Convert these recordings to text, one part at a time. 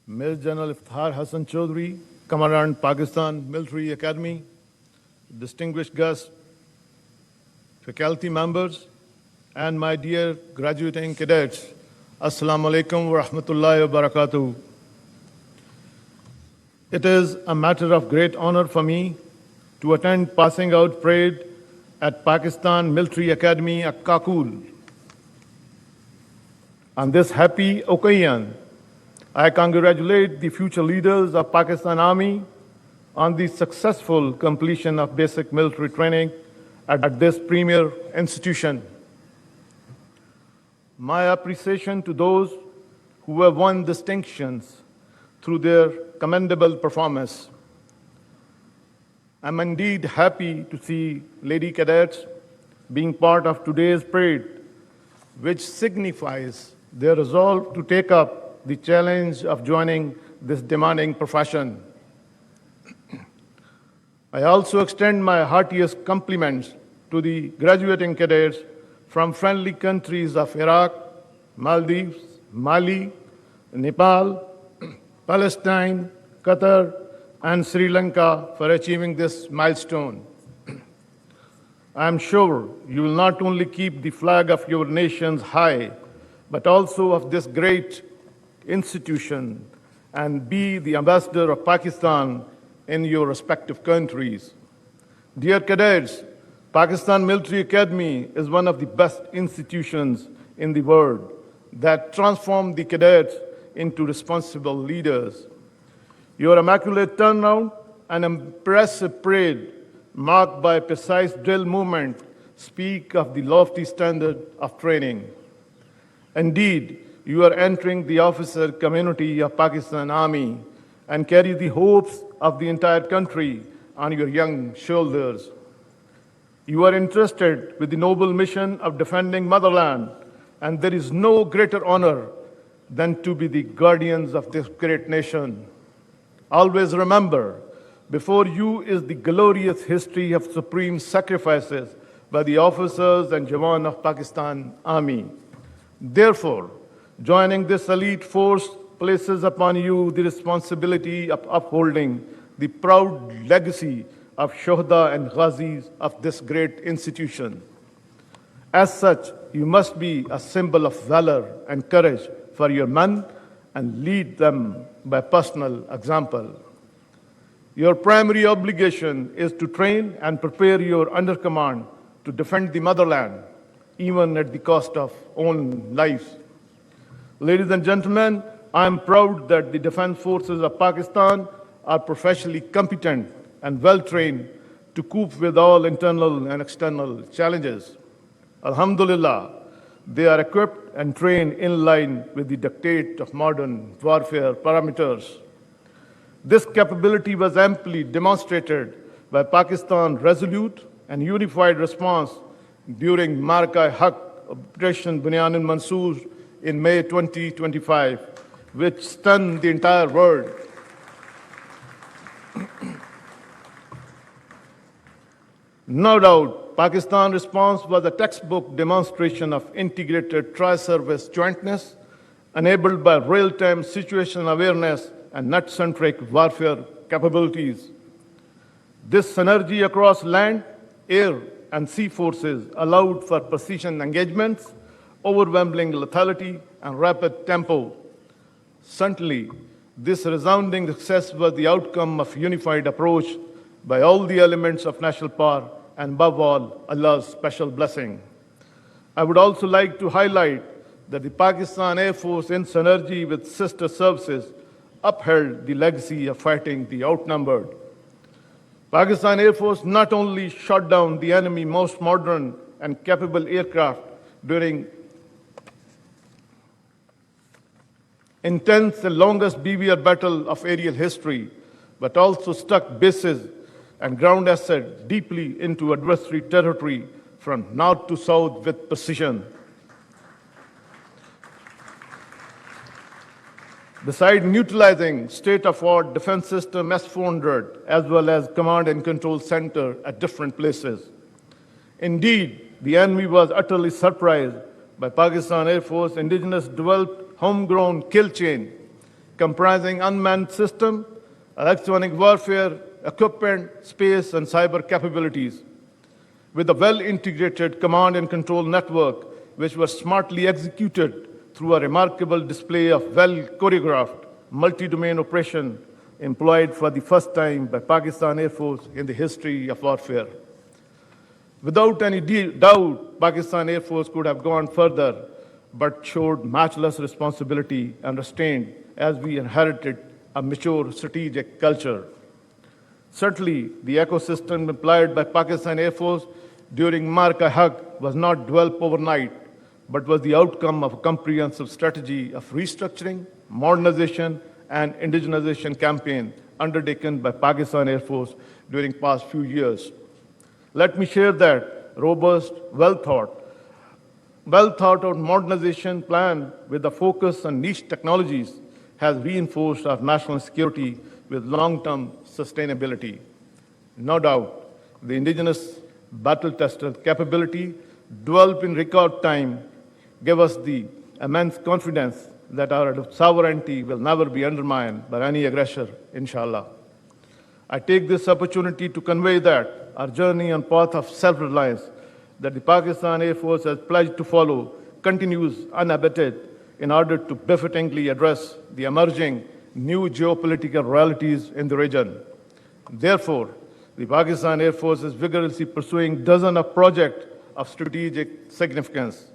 Major General Iftikhar Hassan Chaudhry, Commandant Pakistan Military Academy, distinguished guests, faculty members, and my dear graduating cadets, Assalamu alaikum wa rahmatullahi wa barakatuh. It is a matter of great honor for me to attend passing out parade at Pakistan Military Academy at Kakul. On this happy occasion, I congratulate the future leaders of Pakistan Army on the successful completion of basic military training at this premier institution. My appreciation to those who have won distinctions through their commendable performance. I'm indeed happy to see lady cadets being part of today's parade, which signifies their resolve to take up the challenge of joining this demanding profession. I also extend my heartiest compliments to the graduating cadets from friendly countries of Iraq, Maldives, Mali, Nepal, Palestine, Qatar, and Sri Lanka for achieving this milestone. I am sure you will not only keep the flag of your nations high, but also of this great institution and be the ambassador of Pakistan in your respective countries. Dear cadets, Pakistan Military Academy is one of the best institutions in the world that transform the cadets into responsible leaders. Your immaculate turnout and impressive parade marked by precise drill movement speak of the lofty standard of training. Indeed, you are entering the officer community of Pakistan Army and carry the hopes of the entire country on your young shoulders. You are entrusted with the noble mission of defending motherland, and there is no greater honor than to be the guardians of this great nation. Always remember, before you is the glorious history of supreme sacrifices by the officers and Jawan of Pakistan Army. Therefore, joining this elite force places upon you the responsibility of upholding the proud legacy of Shuhada and Ghazis of this great institution. As such, you must be a symbol of valor and courage for your men and lead them by personal example. Your primary obligation is to train and prepare your undercommand to defend the motherland, even at the cost of own lives. Ladies and gentlemen, I am proud that the defense forces of Pakistan are professionally competent and well-trained to cope with all internal and external challenges. Alhamdulillah, they are equipped and trained in line with the dictate of modern warfare parameters. This capability was amply demonstrated by Pakistan's resolute and unified response during Markah Operation Bunyan al-Mansoor in May 2025, which stunned the entire world. No doubt, Pakistan's response was a textbook demonstration of integrated tri-service jointness, enabled by real-time situational awareness and net-centric warfare capabilities. This synergy across land, air, and sea forces allowed for precision engagements, overwhelming lethality, and rapid tempo. Certainly, this resounding success was the outcome of a unified approach by all the elements of national power and, above all, Allah's special blessing. I would also like to highlight that the Pakistan Air Force, in synergy with sister services, upheld the legacy of fighting the outnumbered. Pakistan Air Force not only shot down the enemy's most modern and capable aircraft during intense and longest BVR battle of aerial history, but also struck bases and ground assets deeply into adversary territory from north to south with precision. Besides neutralizing state-of-the-art defense system S-400, as well as command and control center at different places. Indeed, the enemy was utterly surprised by Pakistan Air Force indigenous developed homegrown kill chain, comprising unmanned system, electronic warfare, equipment, space, and cyber capabilities, with a well-integrated command and control network, which was smartly executed through a remarkable display of well-choreographed multi-domain operation employed for the first time by Pakistan Air Force in the history of warfare. Without any doubt, Pakistan Air Force could have gone further, but showed matchless responsibility and restraint as we inherited a mature strategic culture. Certainly, the ecosystem employed by Pakistan Air Force during Marka was not developed overnight, but was the outcome of a comprehensive strategy of restructuring, modernization, and indigenization campaign undertaken by Pakistan Air Force during past few years. Let me share that robust, well-thought out modernization plan with a focus on niche technologies has reinforced our national security with long-term sustainability. No doubt, the indigenous battle-tested capability developed in record time gave us the immense confidence that our sovereignty will never be undermined by any aggressor, inshallah. I take this opportunity to convey that our journey on path of self-reliance that the Pakistan Air Force has pledged to follow continues unabated in order to befittingly address the emerging new geopolitical realities in the region. Therefore, the Pakistan Air Force is vigorously pursuing dozens of projects of strategic significance.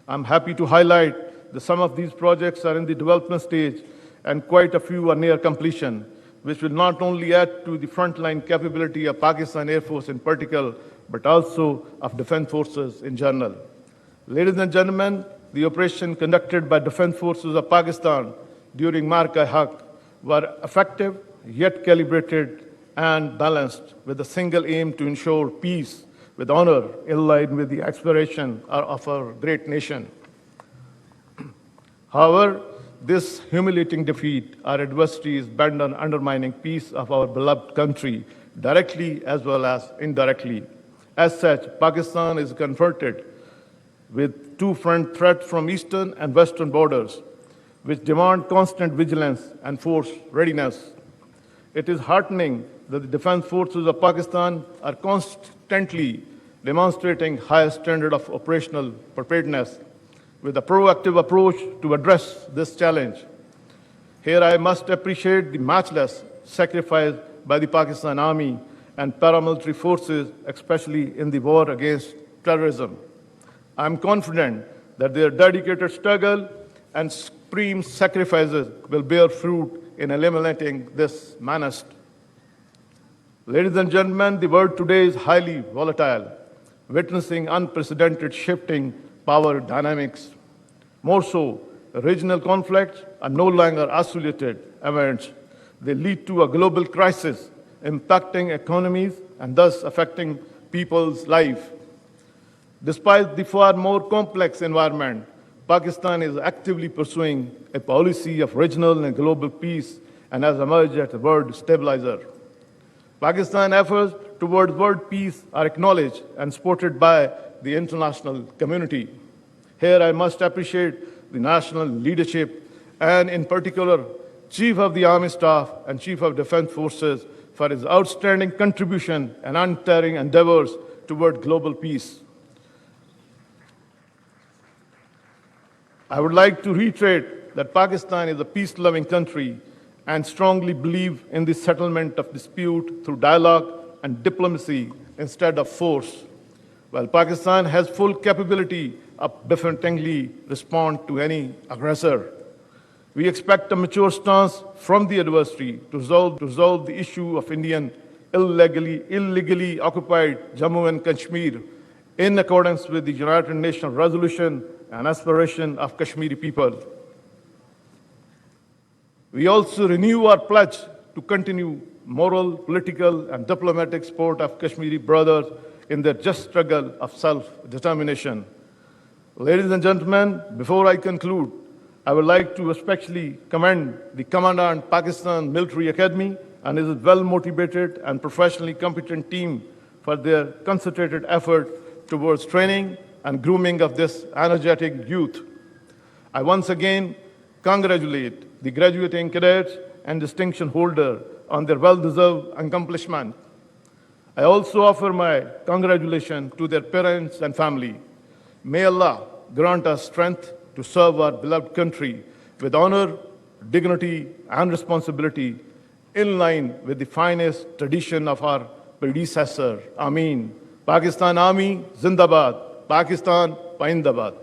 I'm happy to highlight that some of these projects are in the development stage and quite a few are near completion, which will not only add to the frontline capability of Pakistan Air Force in particular, but also of defense forces in general. Ladies and gentlemen, the operation conducted by defense forces of Pakistan during Marka were effective, yet calibrated and balanced with a single aim to ensure peace with honor in line with the aspiration of our great nation. However, this humiliating defeat, our adversary is bent on undermining peace of our beloved country, directly as well as indirectly. As such, Pakistan is confronted with two-front threats from eastern and western borders, which demand constant vigilance and force readiness. It is heartening that the defense forces of Pakistan are constantly demonstrating high standard of operational preparedness with a proactive approach to address this challenge. Here I must appreciate the matchless sacrifice by the Pakistan Army and paramilitary forces, especially in the war against terrorism. I am confident that their dedicated struggle and supreme sacrifices will bear fruit in eliminating this menace. Ladies and gentlemen, the world today is highly volatile, witnessing unprecedented shifting power dynamics. More so, regional conflicts are no longer isolated events. They lead to a global crisis impacting economies and thus affecting people's life. Despite the far more complex environment, Pakistan is actively pursuing a policy of regional and global peace and has emerged as a world stabilizer. Pakistan's efforts towards world peace are acknowledged and supported by the international community. Here I must appreciate the national leadership and in particular Chief of the Army Staff and Chief of Defense Forces for his outstanding contribution and untiring endeavors toward global peace. I would like to reiterate that Pakistan is a peace-loving country and strongly believe in the settlement of dispute through dialogue and diplomacy instead of force. While Pakistan has full capability of befittingly respond to any aggressor, we expect a mature stance from the adversary to resolve the issue of Indian illegally occupied Jammu and Kashmir in accordance with the United Nations resolution and aspiration of Kashmiri people. We also renew our pledge to continue moral, political, and diplomatic support of Kashmiri brothers in their just struggle of self-determination. Ladies and gentlemen, before I conclude, I would like to especially commend the Commandant Pakistan Military Academy and his well-motivated and professionally competent team for their concentrated effort towards training and grooming of this energetic youth. I once again congratulate the graduating cadets and distinction holder on their well-deserved accomplishment. I also offer my congratulations to their parents and family. May Allah grant us strength to serve our beloved country with honor, dignity, and responsibility in line with the finest tradition of our predecessor. Ameen. Pakistan Army, Zindabad. Pakistan, Paindabad.